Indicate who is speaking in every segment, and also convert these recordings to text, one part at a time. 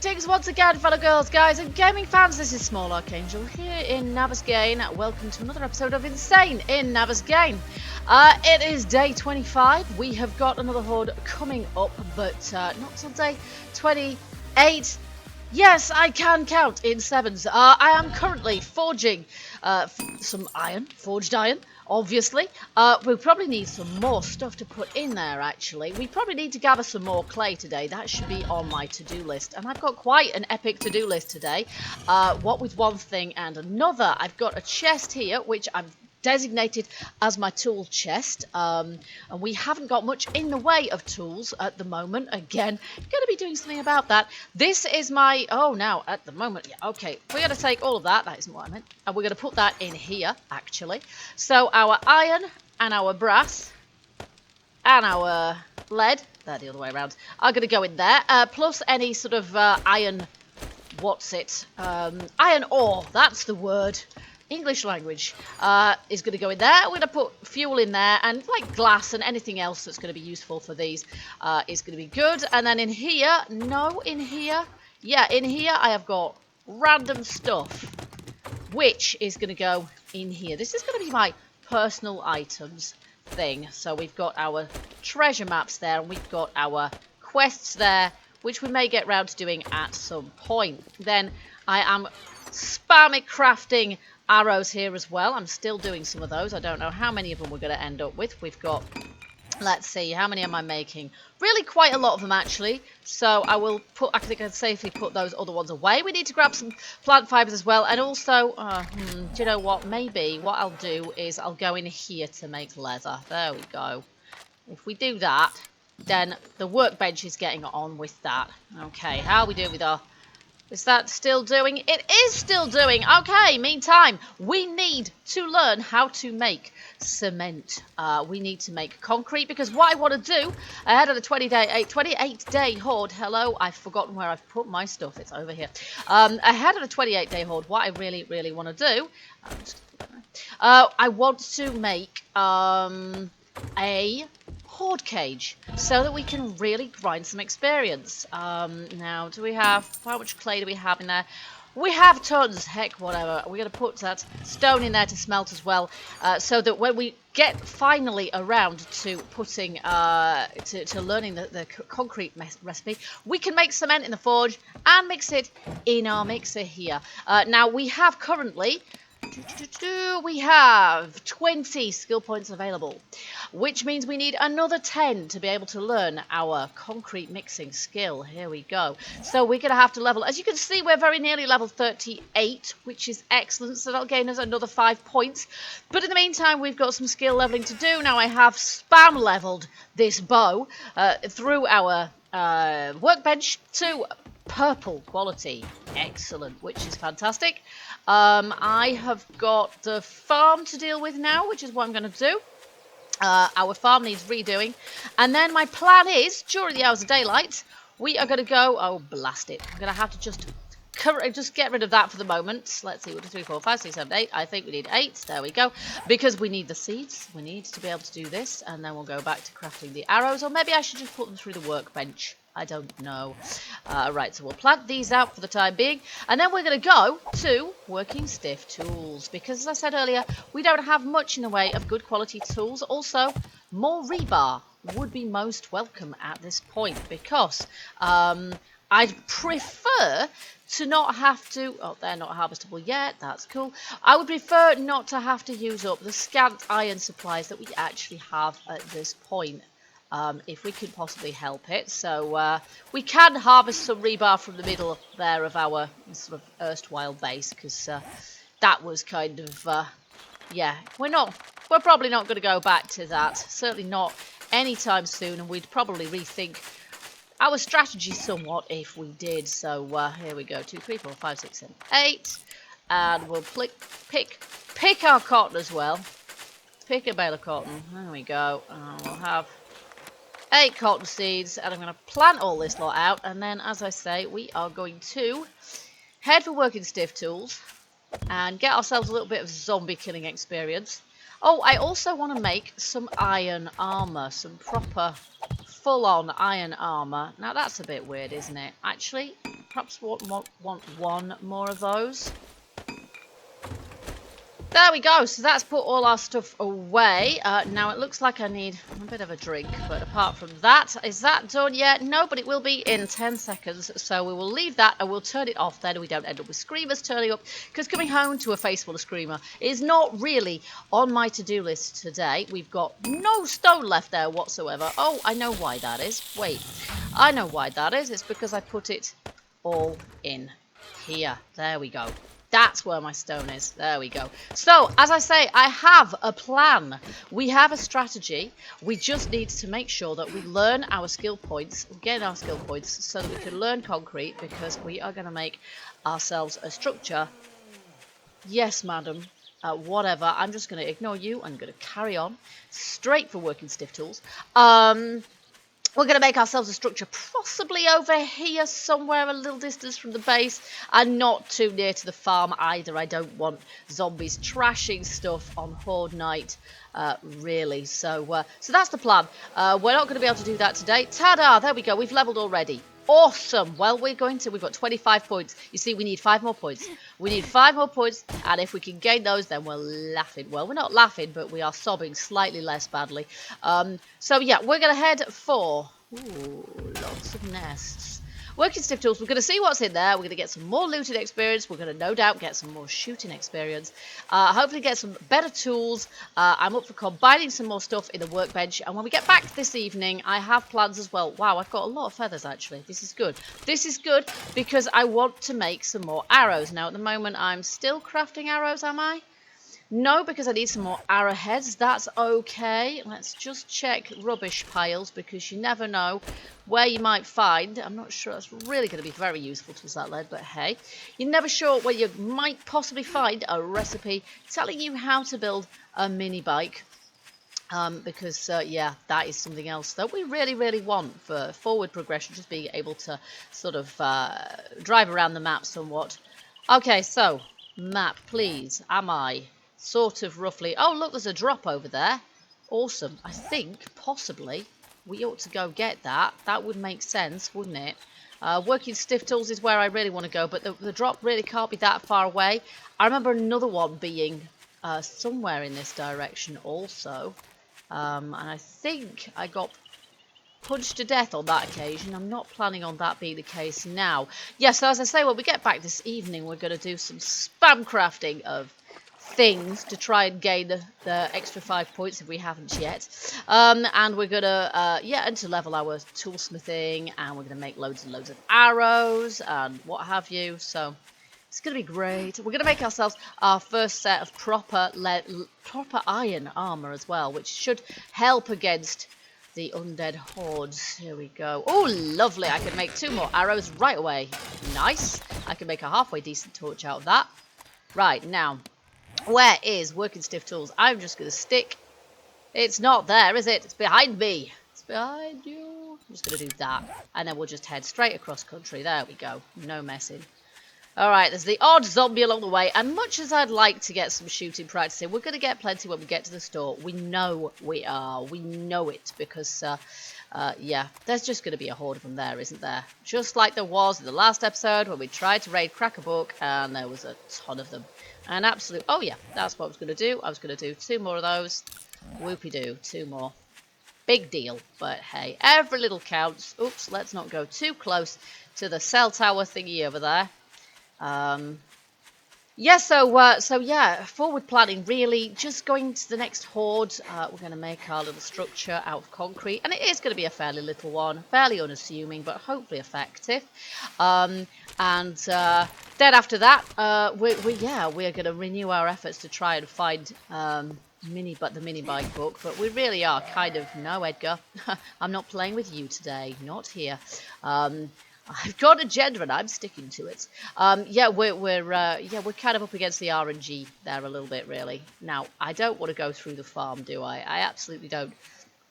Speaker 1: Greetings once again, fellow girls, guys, and gaming fans. This is Small Archangel here in Navezgane. Welcome to another episode of Insane in Navezgane. It is day 25. We have got another horde coming up, but not till day 28. Yes, I can count in sevens. I am currently forging some iron, forged iron, obviously. We'll probably need some more stuff to put in there, actually. We probably need to gather some more clay today. That should be on my to-do list. And I've got quite an epic to-do list today. What with one thing and another. I've got a chest here, which I'm designated as my tool chest, and we haven't got much in the way of tools at the moment. Again, going to be doing something about that. This is my now at the moment, yeah, okay, we're going to take all of that isn't what I meant, and we're going to put that in here actually. So our iron and our brass and our lead, they're the other way around, are going to go in there, plus any sort of iron, iron ore, that's the word. English language is going to go in there. We're going to put fuel in there, and like glass and anything else that's going to be useful for these is going to be good. And then in here, in here I have got random stuff, which is going to go in here. This is going to be my personal items thing. So we've got our treasure maps there, and we've got our quests there, which we may get round to doing at some point. Then I am spamming crafting arrows here as well. I'm still doing some of those. I don't know how many of them we're going to end up with. We've got, let's see, how many am I making? Really quite a lot of them actually. So I think I can safely put those other ones away. We need to grab some plant fibers as well. And also, do you know what? Maybe what I'll do is I'll go in here to make leather. There we go. If we do that, then the workbench is getting on with that. Okay, how are we doing with our... Is that still doing? It is still doing. Okay, meantime, we need to learn how to make cement. We need to make concrete, because what I want to do ahead of the 28-day horde. Hello, I've forgotten where I've put my stuff. It's over here. Ahead of the 28-day horde, what I really want to do, I want to make a horde cage so that we can really grind some experience. Now, do we have, how much clay do we have in there? We have tons, heck, whatever. We're going to put that stone in there to smelt as well, so that when we get finally around to putting, to learning the concrete recipe, we can make cement in the forge and mix it in our mixer here. Now, we have currently... we have 20 skill points available, which means we need another 10 to be able to learn our concrete mixing skill. Here we go. So we're going to have to level. As you can see, we're very nearly level 38, which is excellent. So that'll gain us another 5 points. But in the meantime, we've got some skill leveling to do. Now I have spam leveled this bow through our workbench to purple quality. Excellent, which is fantastic. I have got the farm to deal with now, which is what I'm going to do. Our farm needs redoing. And then my plan is, during the hours of daylight, we are going to go... Oh, blast it. I'm going to have to just get rid of that for the moment. Let's see, 1, 2, 3, 4, 5, 6, 7, 8. I think we need 8. There we go. Because we need the seeds. We need to be able to do this. And then we'll go back to crafting the arrows. Or maybe I should just put them through the workbench. I don't know. Right, so we'll plant these out for the time being. And then we're going to go to working stiff tools. Because, as I said earlier, we don't have much in the way of good quality tools. Also, more rebar would be most welcome at this point. Because I'd prefer to not have to... Oh, they're not harvestable yet. That's cool. I would prefer not to have to use up the scant iron supplies that we actually have at this point. If we could possibly help it. So we can harvest some rebar from the middle there of our sort of erstwhile base, because that was kind of yeah, we're probably not going to go back to that, certainly not anytime soon, and we'd probably rethink our strategy somewhat if we did. So here we go, 2, 3, 4, 5, 6, 7, 8, and we'll pick our cotton as well. Pick a bale of cotton. There we go. We'll have 8 cotton seeds, and I'm going to plant all this lot out, and then, as I say, we are going to head for working stiff tools and get ourselves a little bit of zombie killing experience. Oh, I also want to make some iron armor, some proper full-on iron armor. Now, that's a bit weird, isn't it? Actually, perhaps want one more of those. There we go. So that's put all our stuff away. Now it looks like I need a bit of a drink. But apart from that, is that done yet? No, but it will be in 10 seconds. So we will leave that and we'll turn it off then. We don't end up with screamers turning up. Because coming home to a face full of screamer is not really on my to-do list today. We've got no stone left there whatsoever. Oh, I know why that is. Wait. I know why that is. It's because I put it all in here. There we go. That's where my stone is. There we go. So, as I say, I have a plan. We have a strategy. We just need to make sure that we learn our skill points, gain our skill points, so that we can learn concrete, because we are going to make ourselves a structure. Yes, madam. Whatever. I'm just going to ignore you. I'm going to carry on. Straight for working stiff tools. We're going to make ourselves a structure possibly over here somewhere, a little distance from the base, and not too near to the farm either. I don't want zombies trashing stuff on Horde night, really. So that's the plan. We're not going to be able to do that today. Ta-da! There we go. We've leveled already. Awesome. Well, we've got 25 points. You see, we need 5 more points. We need 5 more points, and if we can gain those, then we're laughing. Well, we're not laughing, but we are sobbing slightly less badly. So yeah, we're going to head for lots of nests. Working stiff tools. We're going to see what's in there. We're going to get some more looting experience. We're going to no doubt get some more shooting experience. Hopefully get some better tools. I'm up for combining some more stuff in the workbench. And when we get back this evening, I have plans as well. Wow, I've got a lot of feathers actually. This is good. This is good because I want to make some more arrows. Now at the moment I'm still crafting arrows, am I? No, because I need some more arrowheads. That's okay. Let's just check rubbish piles because you never know where you might find. I'm not sure that's really going to be very useful to us, that lead, but hey. You're never sure where you might possibly find a recipe telling you how to build a mini bike. Because, yeah, that is something else that we really, really want for forward progression, just being able to sort of drive around the map somewhat. Okay, so, map, please. Am I sort of roughly... Oh, look, there's a drop over there. Awesome. I think, possibly, we ought to go get that. That would make sense, wouldn't it? Working stiff tools is where I really want to go, but the drop really can't be that far away. I remember another one being somewhere in this direction also. And I think I got punched to death on that occasion. I'm not planning on that being the case now. Yes, so as I say, when we get back this evening, we're going to do some spam crafting of things to try and gain the extra 5 points if we haven't yet. And we're going to, and to level our toolsmithing, and we're going to make loads and loads of arrows and what have you. So it's going to be great. We're going to make ourselves our first set of proper iron armor as well, which should help against the undead hordes. Here we go. Oh, lovely. I can make 2 more arrows right away. Nice. I can make a halfway decent torch out of that. Right, now, where is working stiff tools? I'm just going to stick. It's not there, is it? It's behind me. It's behind you. I'm just going to do that. And then we'll just head straight across country. There we go. No messing. Alright, there's the odd zombie along the way, and much as I'd like to get some shooting practice in, we're going to get plenty when we get to the store. We know we are. We know it, because, yeah, there's just going to be a horde of them there, isn't there? Just like there was in the last episode when we tried to raid Crack-a-Book, and there was a ton of them. An absolute... Oh, yeah, that's what I was going to do. I was going to do 2 more of those. Whoopie-doo, 2 more. Big deal, but hey, every little counts. Oops, let's not go too close to the cell tower thingy over there. Yeah, so yeah, forward planning really, just going to the next horde. We're going to make our little structure out of concrete, and it is going to be a fairly little one, fairly unassuming, but hopefully effective. And then after that, we're going to renew our efforts to try and find the mini bike book, but we really are kind of, no, Edgar, I'm not playing with you today, not here. I've got an agenda and I'm sticking to it. Yeah, we're kind of up against the RNG there a little bit, really. Now, I don't want to go through the farm, do I? I absolutely don't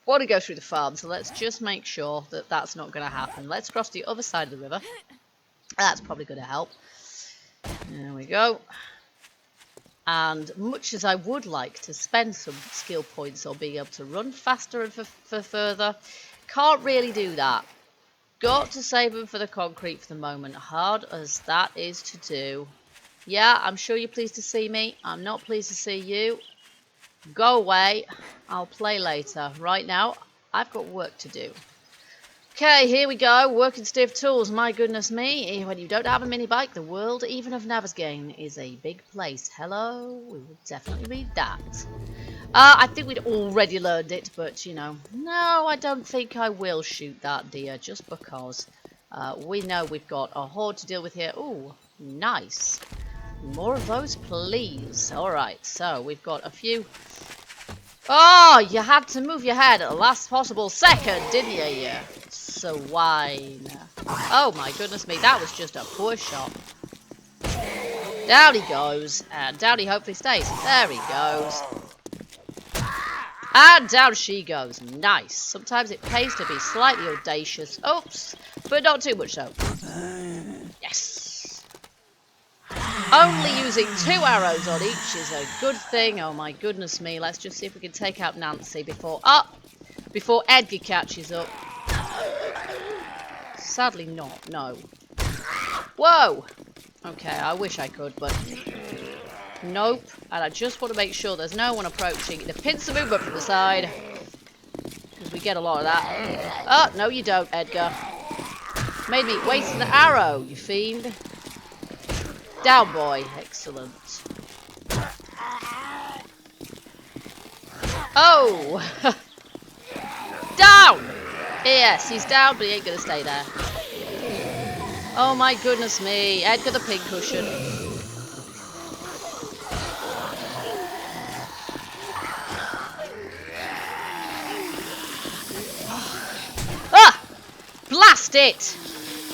Speaker 1: want to go through the farm, so let's just make sure that that's not going to happen. Let's cross the other side of the river. That's probably going to help. There we go. And much as I would like to spend some skill points on being able to run faster and for further, can't really do that. got to save them for the concrete for the moment, hard as that is to do. Yeah, I'm sure you're pleased to see me. I'm not pleased to see you. Go away. I'll play later. Right now, I've got work to do. Okay, here we go. Working stiff tools. My goodness me. When you don't have a mini bike, the world, even of Navezgane, is a big place. Hello? We will definitely read that. I think we'd already learned it, but, you know. No, I don't think I will shoot that deer, just because. We know we've got a horde to deal with here. Ooh, nice. More of those, please. Alright, so we've got a few... Oh, you had to move your head at the last possible second, didn't you, swine? Oh my goodness me, that was just a poor shot. Down he goes, and down he hopefully stays. There he goes. And down she goes. Nice. Sometimes it pays to be slightly audacious. Oops, but not too much so. Yes. Only using 2 arrows on each is a good thing. Oh my goodness me. Let's just see if we can take out Nancy before Edgar catches up. Sadly not, no. Whoa! Okay, I wish I could, but nope. And I just want to make sure there's no one approaching. The pincer movement from the side, because we get a lot of that. Oh, no you don't, Edgar. Made me waste the arrow, you fiend. Down, boy. Excellent. Oh! Down! Yes, he's down, but he ain't gonna stay there. Oh my goodness me. Edgar the pincushion. Ah! Blast it!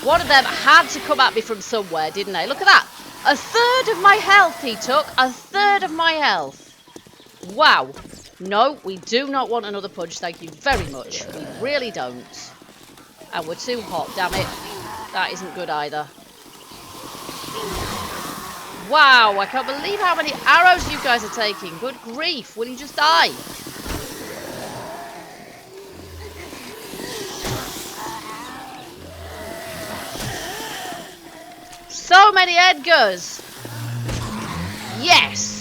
Speaker 1: One of them had to come at me from somewhere, didn't they? Look at that. A third of my health he took. A third of my health. Wow. No, we do not want another punch. Thank you very much. We really don't. And we're too hot, damn it. That isn't good either. Wow, I can't believe how many arrows you guys are taking. Good grief. Will you just die? So many Edgars! Yes!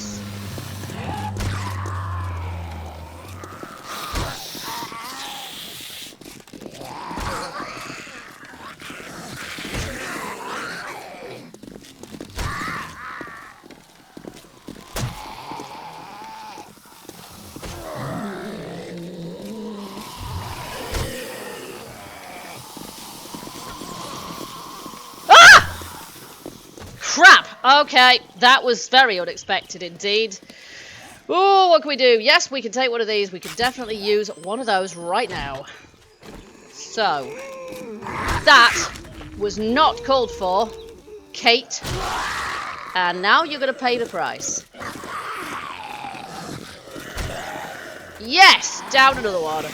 Speaker 1: Crap! Okay, that was very unexpected indeed. Oh, what can we do? Yes, we can take one of these. We can definitely use one of those right now. So, that was not called for, Kate. And now you're going to pay the price. Yes! Down another one.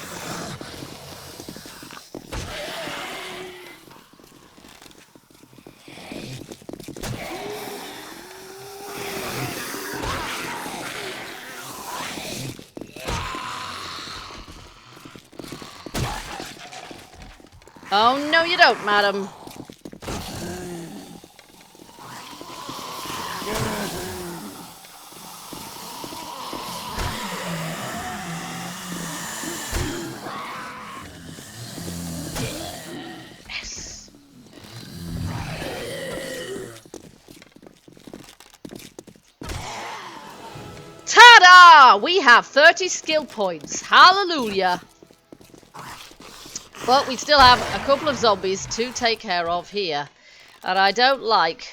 Speaker 1: Oh, no you don't, madam. Yes. Ta-da! We have 30 skill points. Hallelujah. But we still have a couple of zombies to take care of here. And I don't like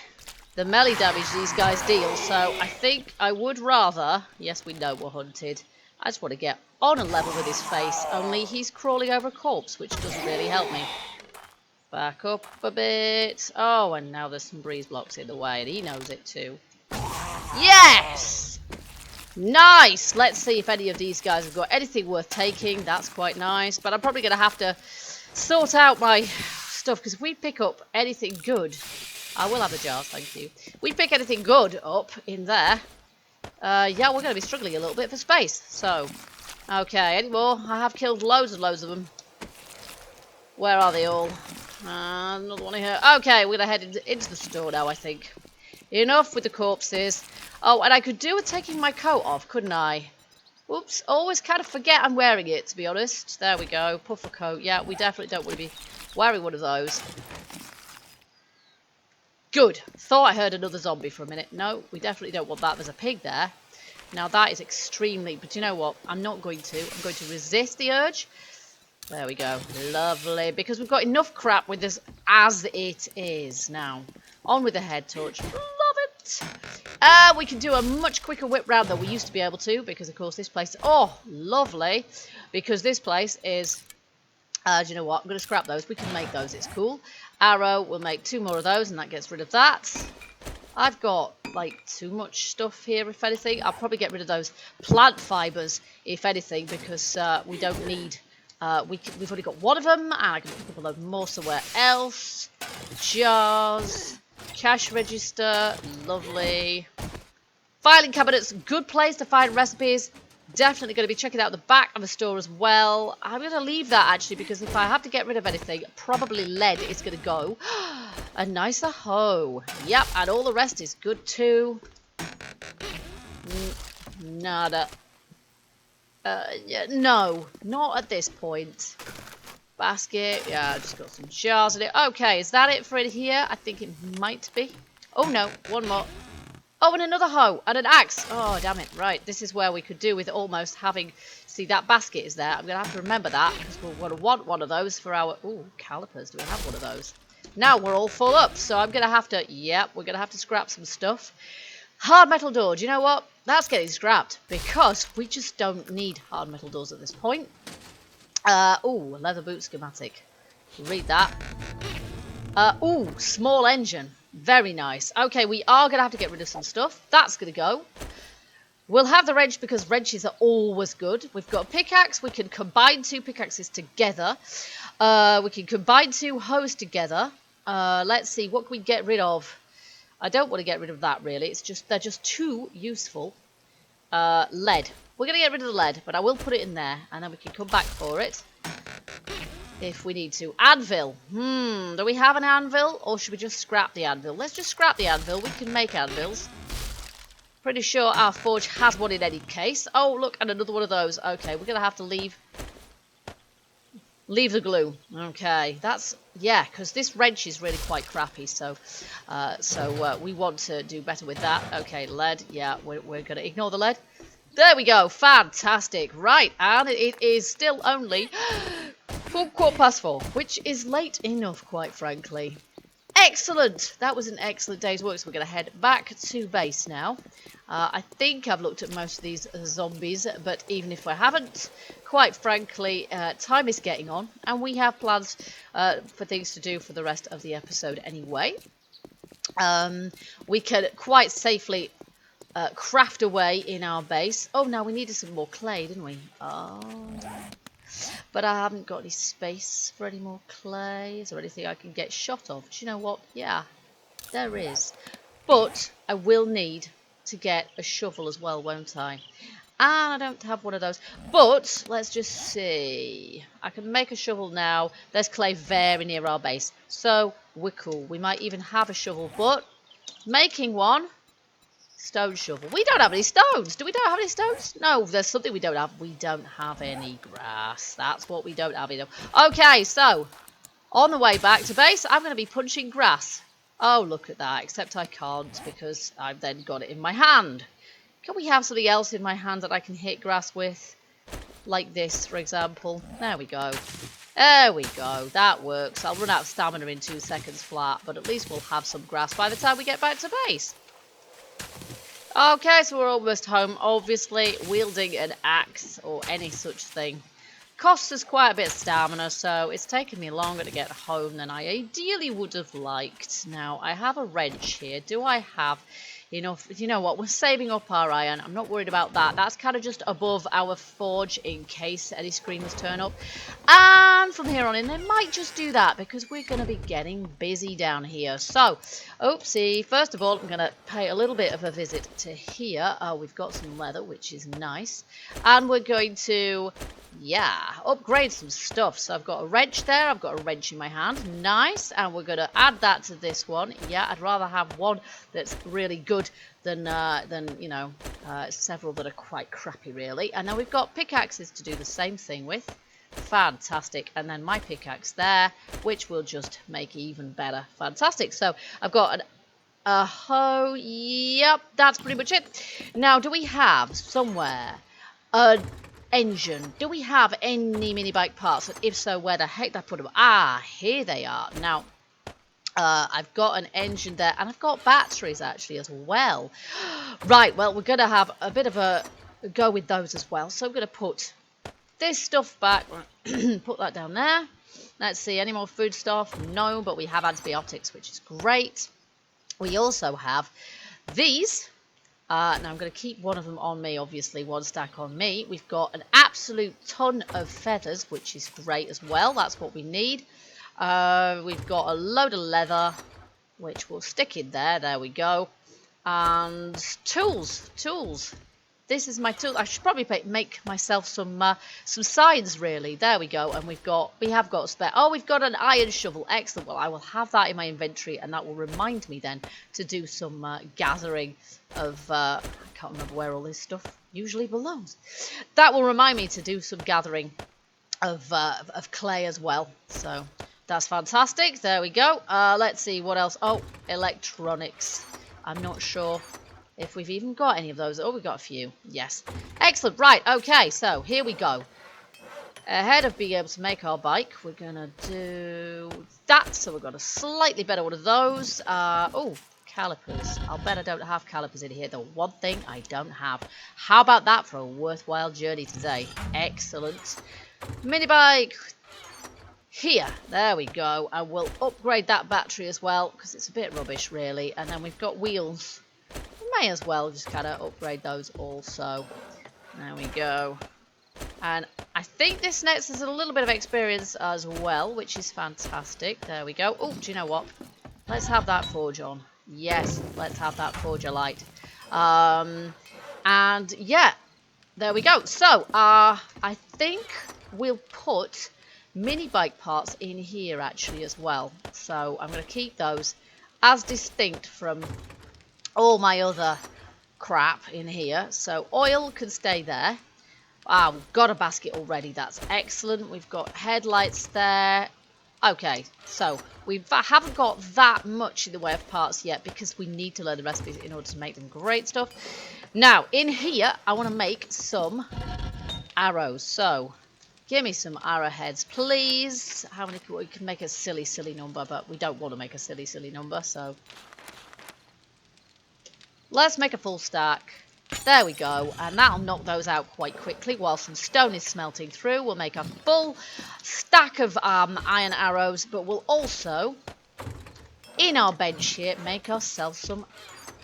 Speaker 1: the melee damage these guys deal. So I think I would rather... Yes, we know we're hunted. I just want to get on a level with his face. Only he's crawling over a corpse, which doesn't really help me. Back up a bit. Oh, and now there's some breeze blocks in the way. And he knows it too. Yes! Nice! Let's see if any of these guys have got anything worth taking. That's quite nice. But I'm probably going to have to sort out my stuff. Because if we pick up anything good... I will have the jars, thank you. If we pick anything good up in there... yeah, we're going to be struggling a little bit for space. So, okay, any more? I have killed loads and loads of them. Where are they all? Another one here. Okay, we're going to head into the store now, I think. Enough with the corpses. Oh, and I could do with taking my coat off, couldn't I? Whoops, always kind of forget I'm wearing it, to be honest. There we go, puffer coat. Yeah, we definitely don't want to be wearing one of those. Good. Thought I heard another zombie for a minute. No, we definitely don't want that. There's a pig there. Now that is extremely... But you know what? I'm not going to. I'm going to resist the urge. There we go. Lovely. Because we've got enough crap with this as it is. Now, on with the head torch. Love it. We can do a much quicker whip round than we used to be able to. Because, of course, this place... Oh, lovely. Because this place is... do you know what? I'm going to scrap those. We can make those. It's cool. Arrow, we'll make 2 more of those, and that gets rid of that. I've got, like, too much stuff here, if anything. I'll probably get rid of those plant fibres, if anything, because we don't need... we've already got one of them, and I can pick up a load more somewhere else. Jars. Cash register. Lovely. Filing cabinets. Good place to find recipes. Definitely going to be checking out the back of the store as well. I'm going to leave that, actually, because if I have to get rid of anything, probably lead is going to go. A nicer hoe. Yep, and all the rest is good, too. Nada. Yeah, no, not at this point. Basket. Yeah, I've just got some jars in it. Okay, is that it for it here? I think it might be. Oh, no, one more. Oh, and another hoe and an axe. Oh, damn it. Right, this is where we could do with almost having... See, that basket is there. I'm going to have to remember that because we're going to want one of those for our... Ooh, calipers. Do we have one of those? Now we're all full up, so I'm going to have to... Yep, we're going to have to scrap some stuff. Hard metal door. Do you know what? That's getting scrapped because we just don't need hard metal doors at this point. Ooh, leather boot schematic. Read that. Ooh, small engine. Very nice. Okay, we are going to have to get rid of some stuff. That's going to go. We'll have the wrench because wrenches are always good. We've got a pickaxe. We can combine 2 pickaxes together. We can combine 2 hoes together. Let's see. What can we get rid of? I don't want to get rid of that, really. It's just they're just too useful. Lead. We're going to get rid of the lead, but I will put it in there. And then we can come back for it. If we need to. Anvil. Do we have an anvil? Or should we just scrap the anvil? Let's just scrap the anvil. We can make anvils. Pretty sure our forge has one in any case. Oh, look, and another one of those. Okay, we're going to have to leave the glue. Okay, that's... Yeah, because this wrench is really quite crappy. So we want to do better with that. Okay, lead. Yeah, we're going to ignore the lead. There we go. Fantastic. Right, and it is still only... 4:15, which is late enough, quite frankly. Excellent! That was an excellent day's work, so we're going to head back to base now. I think I've looked at most of these zombies, but even if I haven't, quite frankly, time is getting on, and we have plans for things to do for the rest of the episode anyway. We can quite safely craft away in our base. Oh, now we needed some more clay, didn't we? Oh... But I haven't got any space for any more clay. Is there anything I can get shot of? Do you know what? Yeah, there is. But I will need to get a shovel as well, won't I? And I don't have one of those. But let's just see. I can make a shovel now. There's clay very near our base. So we're cool. We might even have a shovel. But making one... Stone shovel. We don't have any stones. Do we don't have any stones? No, there's something we don't have. We don't have any grass. That's what we don't have enough. Okay, so on the way back to base, I'm going to be punching grass. Oh, look at that. Except I can't because I've then got it in my hand. Can we have something else in my hand that I can hit grass with? Like this, for example. There we go. There we go. That works. I'll run out of stamina in 2 seconds flat, but at least we'll have some grass by the time we get back to base. Okay, so we're almost home. Obviously, wielding an axe or any such thing costs us quite a bit of stamina, so it's taken me longer to get home than I ideally would have liked. Now, I have a wrench here. Do I have enough? You know what? We're saving up our iron. I'm not worried about that. That's kind of just above our forge in case any screamers turn up. And from here on in, they might just do that because we're going to be getting busy down here. So, oopsie. First of all, I'm going to pay a little bit of a visit to here. We've got some leather, which is nice. And we're going to Yeah, upgrade some stuff. So I've got a wrench there. I've got a wrench in my hand. Nice. And we're going to add that to this one. Yeah, I'd rather have one that's really good than you know, several that are quite crappy, really. And now we've got pickaxes to do the same thing with. Fantastic. And then my pickaxe there, which will just make even better. Fantastic. So I've got a hoe. Yep, that's pretty much it. Now, do we have somewhere an engine? Do we have any mini bike parts? And if so, where the heck did I put them? Ah, here they are. Now, I've got an engine there, and I've got batteries actually as well. Right, well, we're going to have a bit of a go with those as well. So I'm going to put this stuff back, put that down there. Let's see, any more food stuff? No, but we have antibiotics, which is great. We also have these. Now I'm going to keep one of them on me, obviously, one stack on me. We've got an absolute ton of feathers, which is great as well. That's what we need. We've got a load of leather, which will stick in there. There we go. And tools. This is my tool. I should probably make myself some signs, really. There we go. And we have got a spare. Oh, we've got an iron shovel. Excellent. Well, I will have that in my inventory, and that will remind me then to do some gathering of. I can't remember where all this stuff usually belongs. That will remind me to do some gathering of clay as well. So that's fantastic. There we go. Let's see what else. Oh, electronics. I'm not sure if we've even got any of those. Oh, we've got a few. Yes. Excellent. Right. Okay. So here we go. Ahead of being able to make our bike, we're going to do that. So we've got a slightly better one of those. Oh, calipers. I'll bet I don't have calipers in here. The one thing I don't have. How about that for a worthwhile journey today? Excellent. Mini bike. Here. There we go. And we'll upgrade that battery as well, because it's a bit rubbish, really. And then we've got wheels. May as well just kind of upgrade those also. There we go. And I think this nets us a little bit of experience as well, which is fantastic. There we go. Oh, do you know what? Let's have that forge on. Yes, let's have that forge alight. And yeah, there we go. So, I think we'll put mini bike parts in here actually as well. So I'm going to keep those as distinct from all my other crap in here. So oil can stay there. We've got a basket already. That's excellent. We've got headlights there. Okay, so we haven't got that much in the way of parts yet because we need to learn the recipes in order to make them great stuff. Now, in here, I want to make some arrows. So give me some arrowheads, please. How many? We can make a silly number, but we don't want to make a silly number, so let's make a full stack. There we go. And that'll knock those out quite quickly while some stone is smelting through. We'll make a full stack of iron arrows, but we'll also, in our bench here, make ourselves some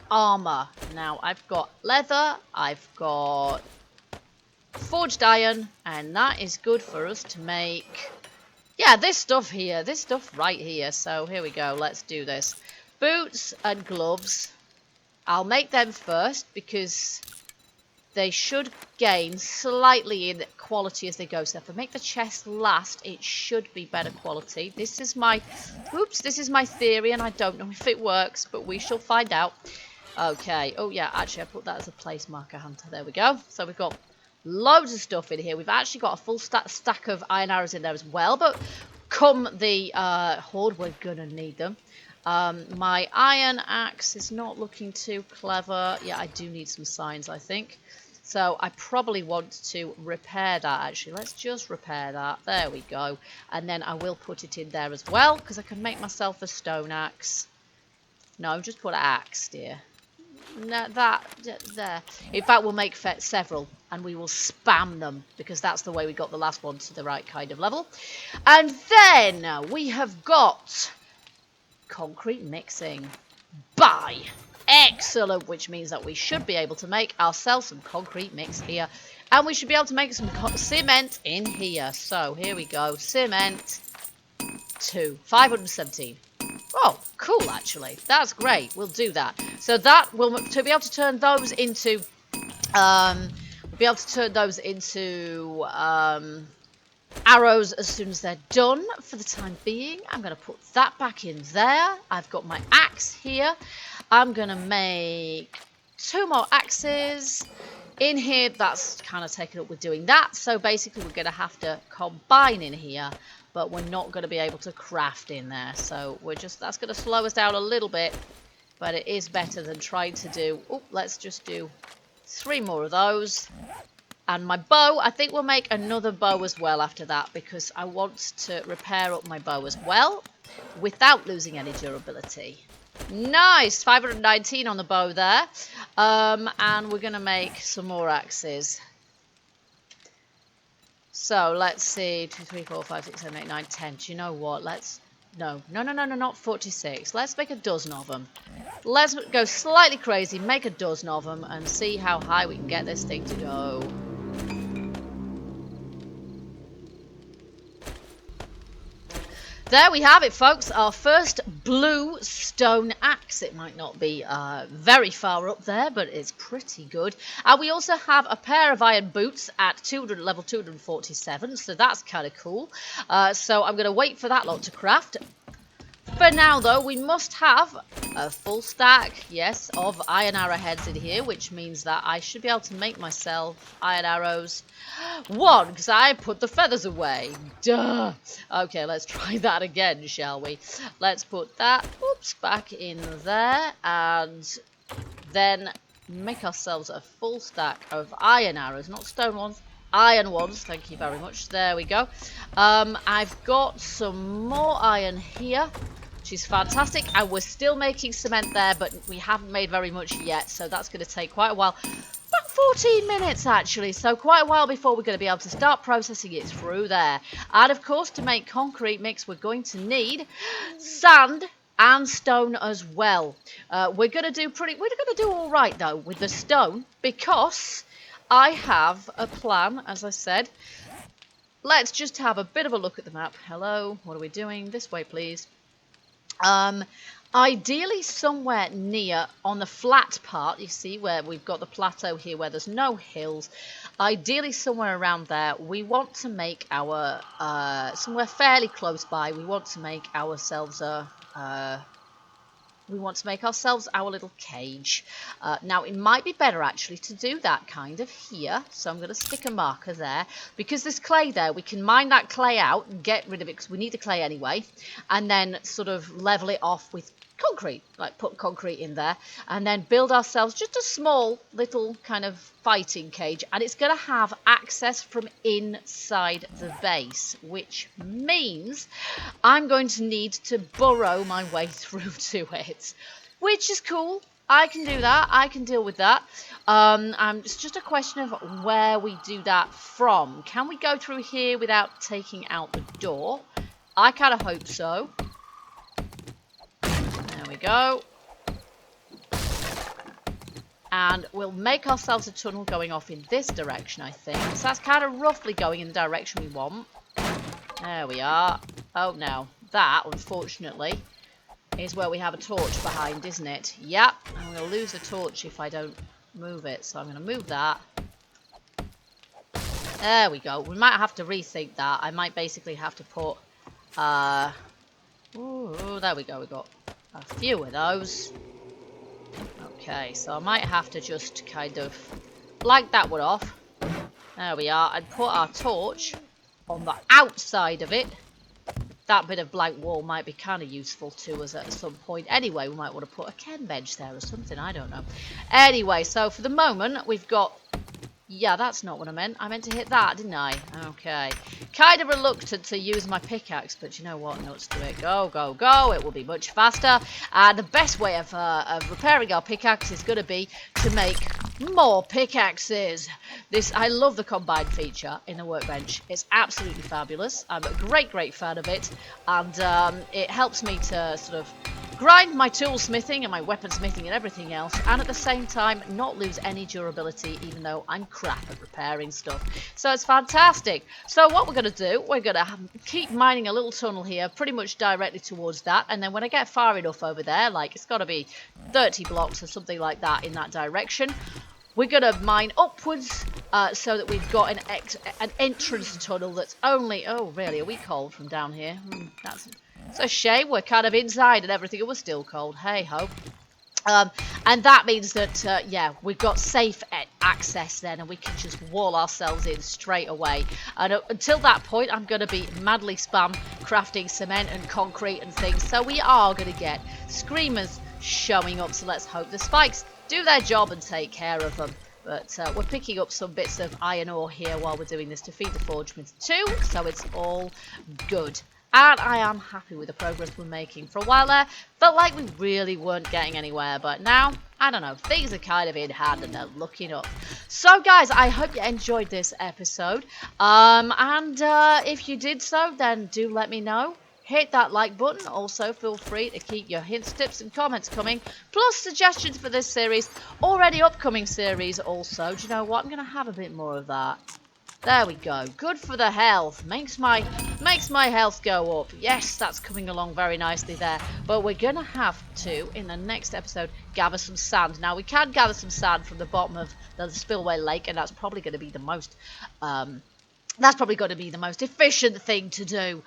Speaker 1: armor. Now, I've got leather, I've got forged iron, and that is good for us to make, yeah, this stuff here, this stuff right here. So here we go. Let's do this. Boots and gloves. I'll make them first because they should gain slightly in quality as they go. So if I make the chest last, it should be better quality. This is my, this is my theory, and I don't know if it works, but we shall find out. Okay. Oh yeah, actually I put that as a place marker, Hunter. There we go. So we've got loads of stuff in here. We've actually got a full stack of iron arrows in there as well, but come the horde, we're gonna need them. My iron axe is not looking too clever. Yeah, I do need some signs, I think. So I probably want to repair that, actually. Let's just repair that. There we go. And then I will put it in there as well, because I can make myself a stone axe. No, just put axe, dear. No, that, there. In fact, we'll make several, and we will spam them, because that's the way we got the last one to the right kind of level. And then we have got concrete mixing. Buy. Excellent, which means that we should be able to make ourselves some concrete mix here. And we should be able to make some cement in here. So, here we go. Cement. 517. Oh, cool, actually. That's great. We'll do that. So that will, to be able to turn those into, we'll be able to turn those into arrows as soon as they're done. For the time being, I'm going to put that back in there. I've got my axe here. I'm going to make 2 more axes. In here, that's kind of taken up with doing that. So basically, we're going to have to combine in here, but we're not going to be able to craft in there. So that's going to slow us down a little bit, but it is better than trying to do. Oh, let's just do 3 more of those. And my bow, I think we'll make another bow as well after that, because I want to repair up my bow as well without losing any durability. Nice! 519 on the bow there. And we're going to make some more axes. So let's see. 2, 3, 4, 5, 6, 7, 8, 9, 10. Do you know what? No, not 46. Let's make a dozen of them. Let's go slightly crazy, make a dozen of them, and see how high we can get this thing to go. There we have it, folks. Our first blue stone axe. It might not be very far up there, but it's pretty good. And we also have a pair of iron boots at level 247, so that's kind of cool. So I'm going to wait for that lot to craft. For now, though, we must have a full stack, yes, of iron arrowheads in here, which means that I should be able to make myself iron arrows. 1, because I put the feathers away. Duh. Okay, let's try that again, shall we? Let's put that, back in there, and then make ourselves a full stack of iron arrows, not stone ones. Iron ones, thank you very much. There we go. I've got some more iron here, which is fantastic. And we're still making cement there, but we haven't made very much yet, so that's going to take quite a while. About 14 minutes, actually, so quite a while before we're going to be able to start processing it through there. And, of course, to make concrete mix, we're going to need sand and stone as well. We're going to do all right, though, with the stone, because I have a plan, as I said. Let's just have a bit of a look at the map. Hello, what are we doing? This way, please. Ideally somewhere near on the flat part, you see, where we've got the plateau here where there's no hills. Ideally somewhere around there, we want to make our, somewhere fairly close by, we want to make ourselves our little cage. Now, it might be better, actually, to do that kind of here. So I'm going to stick a marker there. Because there's clay there, we can mine that clay out and get rid of it, because we need the clay anyway. And then sort of level it off with concrete. Like, put concrete in there. And then build ourselves just a small little kind of fighting cage. And it's going to have access from inside the base. Which means I'm going to need to burrow my way through to it. Which is cool. I can do that. I can deal with that. It's just a question of where we do that from. Can we go through here without taking out the door? I kind of hope so. There we go. And we'll make ourselves a tunnel going off in this direction, I think. So that's kind of roughly going in the direction we want. There we are. Oh, no. That, unfortunately, is where we have a torch behind, isn't it? Yep. I'm going to lose the torch if I don't move it. So I'm going to move that. There we go. We might have to rethink that. I might basically have to put... Ooh, there we go. We got a few of those. Okay, so I might have to just kind of blank that one off. There we are. And put our torch on the outside of it. That bit of blank wall might be kind of useful to us at some point. Anyway, we might want to put a chem bench there or something. I don't know. Anyway, so for the moment, we've got... Yeah, that's not what I meant. I meant to hit that, didn't I? Okay. Kind of reluctant to use my pickaxe, but you know what? No, let's do it. Go, go, go. It will be much faster. And the best way of repairing our pickaxe is going to be to make more pickaxes. I love the combine feature in the workbench. It's absolutely fabulous. I'm a great, great fan of it. And it helps me to sort of grind my toolsmithing and my weaponsmithing and everything else, and at the same time not lose any durability, even though I'm crap at repairing stuff. So it's fantastic. So what we're going to do, we're going to keep mining a little tunnel here, pretty much directly towards that, and then when I get far enough over there, like it's got to be 30 blocks or something like that in that direction, we're going to mine upwards so that we've got an entrance tunnel that's only... Oh, really? Are we cold from down here? It's a shame. We're kind of inside and everything. It was still cold. Hey-ho. And that means that, yeah, we've got safe access then, and we can just wall ourselves in straight away. And until that point, I'm going to be madly spam crafting cement and concrete and things. So we are going to get screamers showing up. So let's hope the spikes do their job and take care of them. But we're picking up some bits of iron ore here while we're doing this to feed the forge smith too. So it's all good. And I am happy with the progress we're making. For a while there, felt like we really weren't getting anywhere. But now, I don't know, things are kind of in hand and they're looking up. So guys, I hope you enjoyed this episode. If you did so, then do let me know. Hit that like button. Also, feel free to keep your hints, tips and comments coming. Plus suggestions for this series. Already upcoming series also. Do you know what? I'm going to have a bit more of that. There we go. Good for the health. Makes my health go up. Yes, that's coming along very nicely there. But we're going to have to, in the next episode, gather some sand. Now, we can gather some sand from the bottom of the spillway lake, and that's probably going to be the most... That's probably got to be the most efficient thing to do,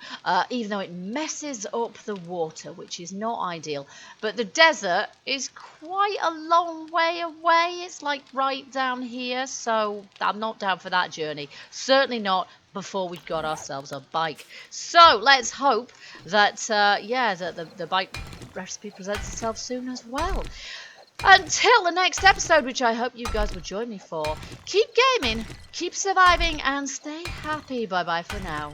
Speaker 1: even though it messes up the water, which is not ideal. But the desert is quite a long way away. It's like right down here, so I'm not down for that journey. Certainly not before we've got ourselves a bike. So let's hope that, yeah, that the bike recipe presents itself soon as well. Until the next episode, which I hope you guys will join me for, keep gaming, keep surviving, and stay happy. Bye-bye for now.